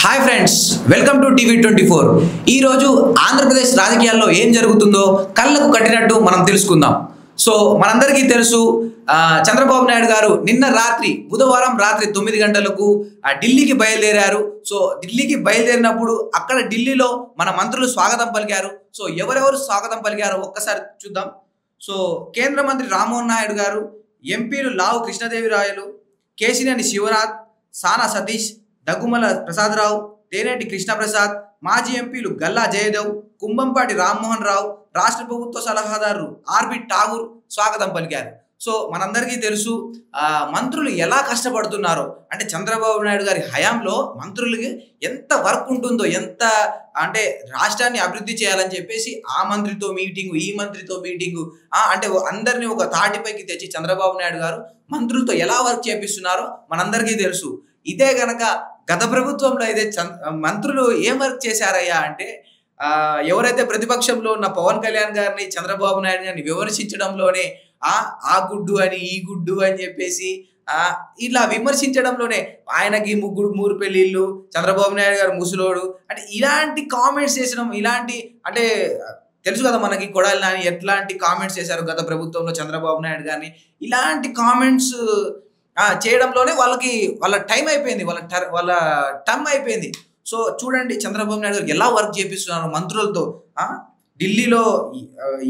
Hi friends, welcome to టీవీ24. ఈరోజు ఆంధ్రప్రదేశ్ రాజకీయాల్లో ఏం జరుగుతుందో కళ్ళకు కట్టినట్టు మనం తెలుసుకుందాం. సో మనందరికీ తెలుసు, చంద్రబాబు నాయుడు గారు నిన్న రాత్రి బుధవారం రాత్రి 9 గంటలకు ఢిల్లీకి బయలుదేరారు. సో ఢిల్లీకి బయలుదేరినప్పుడు అక్కడ ఢిల్లీలో మన మంత్రులు స్వాగతం పలికారు. సో ఎవరెవరు స్వాగతం పలికారో ఒక్కసారి చూద్దాం. సో కేంద్ర మంత్రి రామ్మోహన్ నాయుడు గారు, ఎంపీలు లావు కృష్ణదేవిరాయలు, కేశినేని శివనాథ్, సానా సతీష్, దగ్గుమల ప్రసాదరావు, తేనేటి కృష్ణప్రసాద్, మాజీ ఎంపీలు గల్లా జయదేవ్, కుంభంపాటి రామ్మోహన్ రావు, రాష్ట్ర ప్రభుత్వ సలహాదారు ఆర్బి ఠాగూర్ స్వాగతం పలికారు. సో మనందరికీ తెలుసు, మంత్రులు ఎలా కష్టపడుతున్నారో. అంటే చంద్రబాబు నాయుడు గారి హయాంలో మంత్రులకి ఎంత వర్క్ ఉంటుందో, ఎంత అంటే రాష్ట్రాన్ని అభివృద్ధి చేయాలని చెప్పేసి ఆ మంత్రితో మీటింగు, ఈ మంత్రితో మీటింగు, అంటే అందరినీ ఒక తాటిపైకి తెచ్చి చంద్రబాబు నాయుడు గారు మంత్రులతో ఎలా వర్క్ చేపిస్తున్నారో మనందరికీ తెలుసు. ఇదే గనక గత ప్రభుత్వంలో అయితే మంత్రులు ఏం వర్క్ చేశారయ్యా అంటే, ఎవరైతే ప్రతిపక్షంలో ఉన్న పవన్ కళ్యాణ్ గారిని, చంద్రబాబు నాయుడు గారిని విమర్శించడంలోనే ఆ గుడ్డు అని, ఈ గుడ్డు అని చెప్పేసి ఇలా విమర్శించడంలోనే ఆయనకి మూడు పెళ్ళిళ్ళు, చంద్రబాబు నాయుడు గారు ముసలోడు, అంటే ఇలాంటి కామెంట్స్ చేసడం, ఇలాంటి అంటే తెలుసు కదా మనకి కొడాలి నాని ఎట్లాంటి కామెంట్స్ చేశారు గత ప్రభుత్వంలో చంద్రబాబు నాయుడు గారిని. ఇలాంటి కామెంట్స్ చేయడంలోనే వాళ్ళ టైం అయిపోయింది, వాళ్ళ టర్మ్ అయిపోయింది. సో చూడండి చంద్రబాబు నాయుడు గారు ఎలా వర్క్ చేపిస్తున్నారు మంత్రులతో. ఢిల్లీలో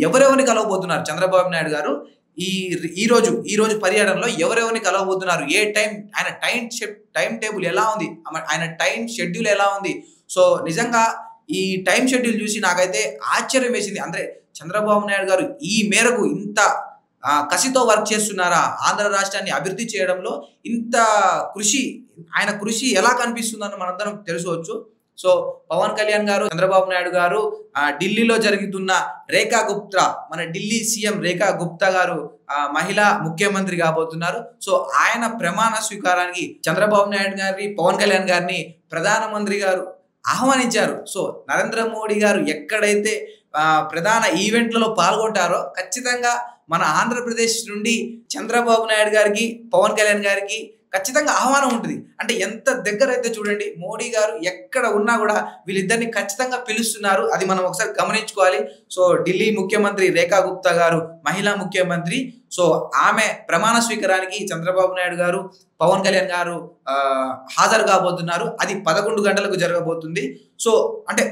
ఎవరెవరిని కలవబోతున్నారు చంద్రబాబు నాయుడు గారు, ఈ రోజు పర్యటనలో ఎవరెవరిని కలవబోతున్నారు, ఏ టైం, ఆయన టైం టేబుల్ ఎలా ఉంది, ఆయన టైం షెడ్యూల్ ఎలా ఉంది. సో నిజంగా ఈ టైం షెడ్యూల్ చూసి నాకైతే ఆశ్చర్యం వేసింది. అంటే చంద్రబాబు నాయుడు గారు ఈ మేరకు ఇంత కసితో వర్క్ చేస్తున్నారా, ఆంధ్ర రాష్ట్రాన్ని అభివృద్ధి చేయడంలో ఇంత ఆయన కృషి ఎలా కనిపిస్తుందని మనందరం తెలుసుకోవచ్చు. సో పవన్ కళ్యాణ్ గారు, చంద్రబాబు నాయుడు గారు ఢిల్లీలో జరుగుతున్న రేఖా గుప్తా, మన ఢిల్లీ సీఎం రేఖా గుప్తా గారు మహిళా ముఖ్యమంత్రి కాబోతున్నారు. సో ఆయన ప్రమాణ స్వీకారానికి చంద్రబాబు నాయుడు గారిని, పవన్ కళ్యాణ్ గారిని ప్రధానమంత్రి గారు ఆహ్వానించారు. సో నరేంద్ర మోడీ గారు ఎక్కడైతే ప్రధాన ఈవెంట్లలో పాల్గొంటారో ఖచ్చితంగా మన ఆంధ్రప్రదేశ్ నుండి చంద్రబాబు నాయుడు గారికి, పవన్ కళ్యాణ్ గారికి ఖచ్చితంగా ఆహ్వానం ఉంటుంది. అంటే ఎంత దగ్గర అయితే చూడండి, మోడీ గారు ఎక్కడ ఉన్నా కూడా వీళ్ళిద్దరిని ఖచ్చితంగా పిలుస్తున్నారు. అది మనం ఒకసారి గమనించుకోవాలి. సో ఢిల్లీ ముఖ్యమంత్రి రేఖా గుప్తా గారు మహిళా ముఖ్యమంత్రి. సో ఆమె ప్రమాణ స్వీకారానికి చంద్రబాబు నాయుడు గారు, పవన్ కళ్యాణ్ గారు హాజరు కాబోతున్నారు. అది 11 గంటలకు జరగబోతుంది. సో అంటే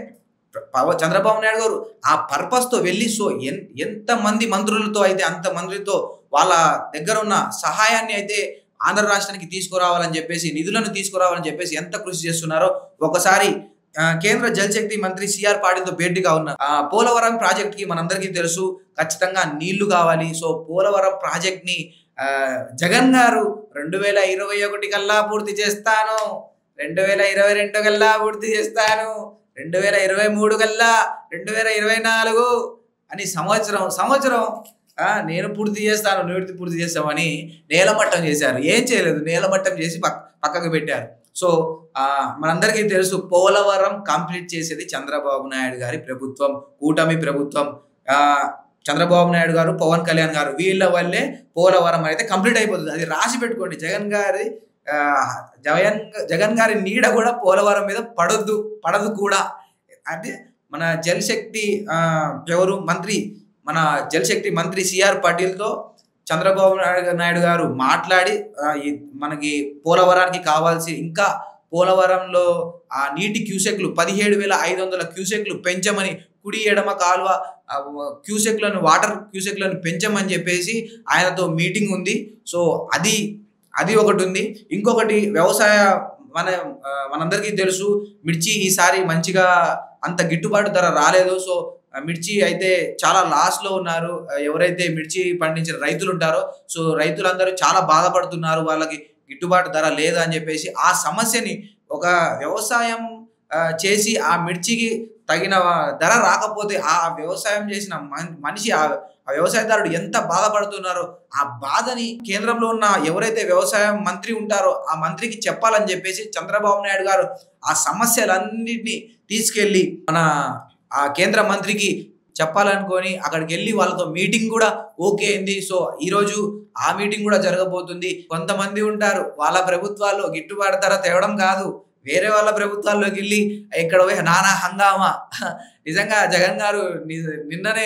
చంద్రబాబు నాయుడు గారు ఆ పర్పస్తో వెళ్ళి, సో ఎంతమంది మంత్రులతో అయితే అంత మంత్రులతో వాళ్ళ దగ్గర ఉన్న సహాయాన్ని అయితే ఆంధ్ర రాష్ట్రానికి తీసుకురావాలని చెప్పేసి, నిధులను తీసుకురావాలని చెప్పేసి ఎంత కృషి చేస్తున్నారో ఒకసారి కేంద్ర జలశక్తి మంత్రి సిఆర్ పాటిల్తో భేటీగా ఉన్న పోలవరం ప్రాజెక్ట్ కి మనందరికీ తెలుసు ఖచ్చితంగా నీళ్లు కావాలి. సో పోలవరం ప్రాజెక్ట్ ని జగన్ గారు 2021 కల్లా పూర్తి చేస్తాను, 2022 కల్లా పూర్తి చేస్తాను, 2023 కల్లా, 2024 అని సంవత్సరం నేను పూర్తి చేస్తాను, నువ్వు పూర్తి చేస్తామని నేలమట్టం చేశారు. ఏం చేయలేదు, నేలమట్టం చేసి పక్కకు పెట్టారు. సో మనందరికీ తెలుసు, పోలవరం కంప్లీట్ చేసేది చంద్రబాబు నాయుడు గారి ప్రభుత్వం, కూటమి ప్రభుత్వం. చంద్రబాబు నాయుడు గారు, పవన్ కళ్యాణ్ గారు వీళ్ళ వల్లే పోలవరం అయితే కంప్లీట్ అయిపోతుంది. అది రాసి పెట్టుకోండి. జగన్ గారి నీడ కూడా పోలవరం మీద పడదు కూడా. అంటే మన జలశక్తి మంత్రి సిఆర్ పాటిల్తో చంద్రబాబు నాయుడు గారు మాట్లాడి మనకి పోలవరానికి కావాల్సి, ఇంకా పోలవరంలో ఆ నీటి క్యూసెక్లు 17,500 క్యూసెక్లు పెంచమని, కుడి ఎడమ కాలువ వాటర్ క్యూసెక్లను పెంచమని చెప్పేసి ఆయనతో మీటింగ్ ఉంది. సో అది ఒకటి ఉంది. ఇంకొకటి వ్యవసాయ, మనందరికీ తెలుసు మిర్చి ఈసారి మంచిగా అంత గిట్టుబాటు ధర రాలేదు. సో మిర్చి అయితే చాలా లాస్లో ఉన్నారు ఎవరైతే మిర్చి పండించిన రైతులు ఉంటారో. సో రైతులందరూ చాలా బాధపడుతున్నారు, వాళ్ళకి గిట్టుబాటు ధర లేదు అని చెప్పేసి. ఆ సమస్యని ఒక వ్యవసాయం చేసి ఆ మిర్చికి తగిన ధర రాకపోతే ఆ వ్యవసాయం చేసిన మనిషి, ఆ వ్యవసాయదారుడు ఎంత బాధపడుతున్నారో ఆ బాధని కేంద్రంలో ఉన్న ఎవరైతే వ్యవసాయ మంత్రి ఉంటారో ఆ మంత్రికి చెప్పాలని చెప్పేసి చంద్రబాబు నాయుడు గారు ఆ సమస్యలన్నింటినీ తీసుకెళ్ళి మన ఆ కేంద్ర మంత్రికి చెప్పాలనుకొని అక్కడికి వెళ్ళి వాళ్ళతో మీటింగ్ కూడా ఓకే అయింది. సో ఈరోజు ఆ మీటింగ్ కూడా జరగబోతుంది. కొంతమంది ఉంటారు వాళ్ళ ప్రభుత్వాల్లో గిట్టుబాటు ధర తేవడం కాదు, వేరే వాళ్ళ ప్రభుత్వాల్లోకి వెళ్ళి ఇక్కడ పోయి నానా హంగామా. నిజంగా జగన్ గారు నిన్ననే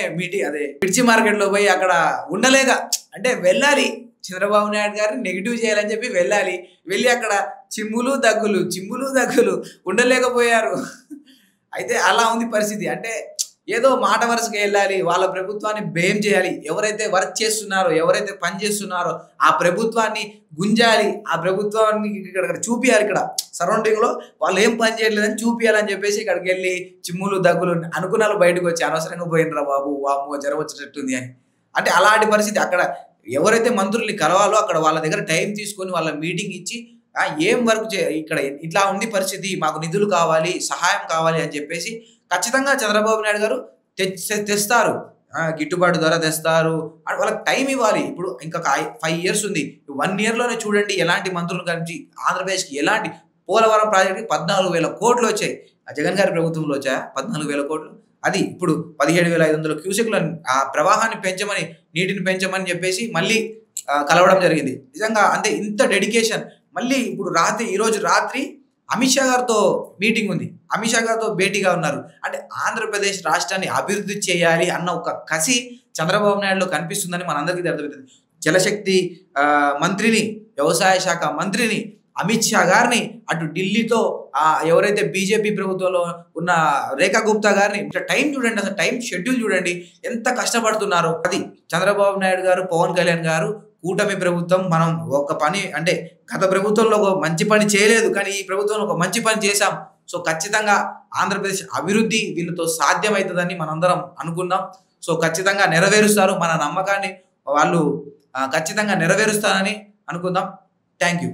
అదే మిర్చి మార్కెట్లో పోయి అక్కడ ఉండలేక, అంటే వెళ్ళాలి చంద్రబాబు నాయుడు గారిని నెగిటివ్ చేయాలని చెప్పి వెళ్ళి అక్కడ చిమ్ములు దగ్గులు ఉండలేకపోయారు. అయితే అలా ఉంది పరిస్థితి. అంటే ఏదో మాట వరుసగా వెళ్ళాలి, వాళ్ళ ప్రభుత్వాన్ని బ్లేమ్ చేయాలి. ఎవరైతే వర్క్ చేస్తున్నారో, ఎవరైతే పని చేస్తున్నారో ఆ ప్రభుత్వాన్ని గుంజాలి, ఆ ప్రభుత్వాన్ని ఇక్కడ చూపియాలి. ఇక్కడ సరౌండింగ్లో వాళ్ళు ఏం పని చేయట్లేదని చూపియాలని చెప్పేసి ఇక్కడికి వెళ్ళి చిమ్ములు దగ్గులు అనుకున్నారు, బయటకు వచ్చి అనవసరంగా పోయినరా బాబు, వామ్మో జ్వరం వచ్చేటట్టుంది అని. అంటే అలాంటి పరిస్థితి. అక్కడ ఎవరైతే మంత్రుల్ని కలవాలో అక్కడ వాళ్ళ దగ్గర టైం తీసుకొని వాళ్ళ మీటింగ్ ఇచ్చి ఏం వర్క్ ఇక్కడ ఇట్లా ఉంది పరిస్థితి, మాకు నిధులు కావాలి, సహాయం కావాలి అని చెప్పేసి ఖచ్చితంగా చంద్రబాబు నాయుడు గారు తెస్తారు. గిట్టుబాటు ధర తెస్తారు. వాళ్ళకి టైం ఇవ్వాలి. ఇప్పుడు ఇంకా 5 years ఉంది. 1 yearలోనే చూడండి ఎలాంటి మంత్రులు కలిసి ఆంధ్రప్రదేశ్కి ఎలాంటి పోలవరం ప్రాజెక్టుకి 14,000 కోట్లు వచ్చాయి. జగన్ గారి ప్రభుత్వంలో వచ్చాయా 14,000 కోట్లు? అది ఇప్పుడు 17,500 క్యూసెక్ల ఆ ప్రవాహాన్ని పెంచమని, నీటిని పెంచమని చెప్పేసి మళ్ళీ కలవడం జరిగింది. నిజంగా అంటే ఇంత డెడికేషన్. మళ్ళీ ఇప్పుడు ఈరోజు రాత్రి అమిత్ షా గారితో మీటింగ్ ఉంది. అమిత్ షా గారితో భేటీగా ఉన్నారు. అంటే ఆంధ్రప్రదేశ్ రాష్ట్రాన్ని అభివృద్ధి చేయాలి అన్న ఒక కసి చంద్రబాబు నాయుడులో కనిపిస్తుందని మనందరికీ అర్థమవుతుంది. జలశక్తి మంత్రిని, వ్యవసాయ శాఖ మంత్రిని, అమిత్ షా గారిని, అటు ఢిల్లీతో ఎవరైతే బీజేపీ ప్రభుత్వంలో ఉన్న రేఖా గుప్తా గారిని, టైం చూడండి, అసలు టైం షెడ్యూల్ చూడండి ఎంత కష్టపడుతున్నారో. అది చంద్రబాబు నాయుడు గారు, పవన్ కళ్యాణ్ గారు, కూటమి ప్రభుత్వం మనం ఒక పని, అంటే గత ప్రభుత్వంలో ఒక మంచి పని చేయలేదు, కానీ ఈ ప్రభుత్వంలో ఒక మంచి పని చేశాం. సో ఖచ్చితంగా ఆంధ్రప్రదేశ్ అభివృద్ధి వీళ్ళతో సాధ్యమవుతుందని మనందరం అనుకుందాం. సో ఖచ్చితంగా నెరవేరుస్తారు. మన నమ్మకాన్ని వాళ్ళు ఖచ్చితంగా నెరవేరుస్తారని అనుకుందాం. Thank you.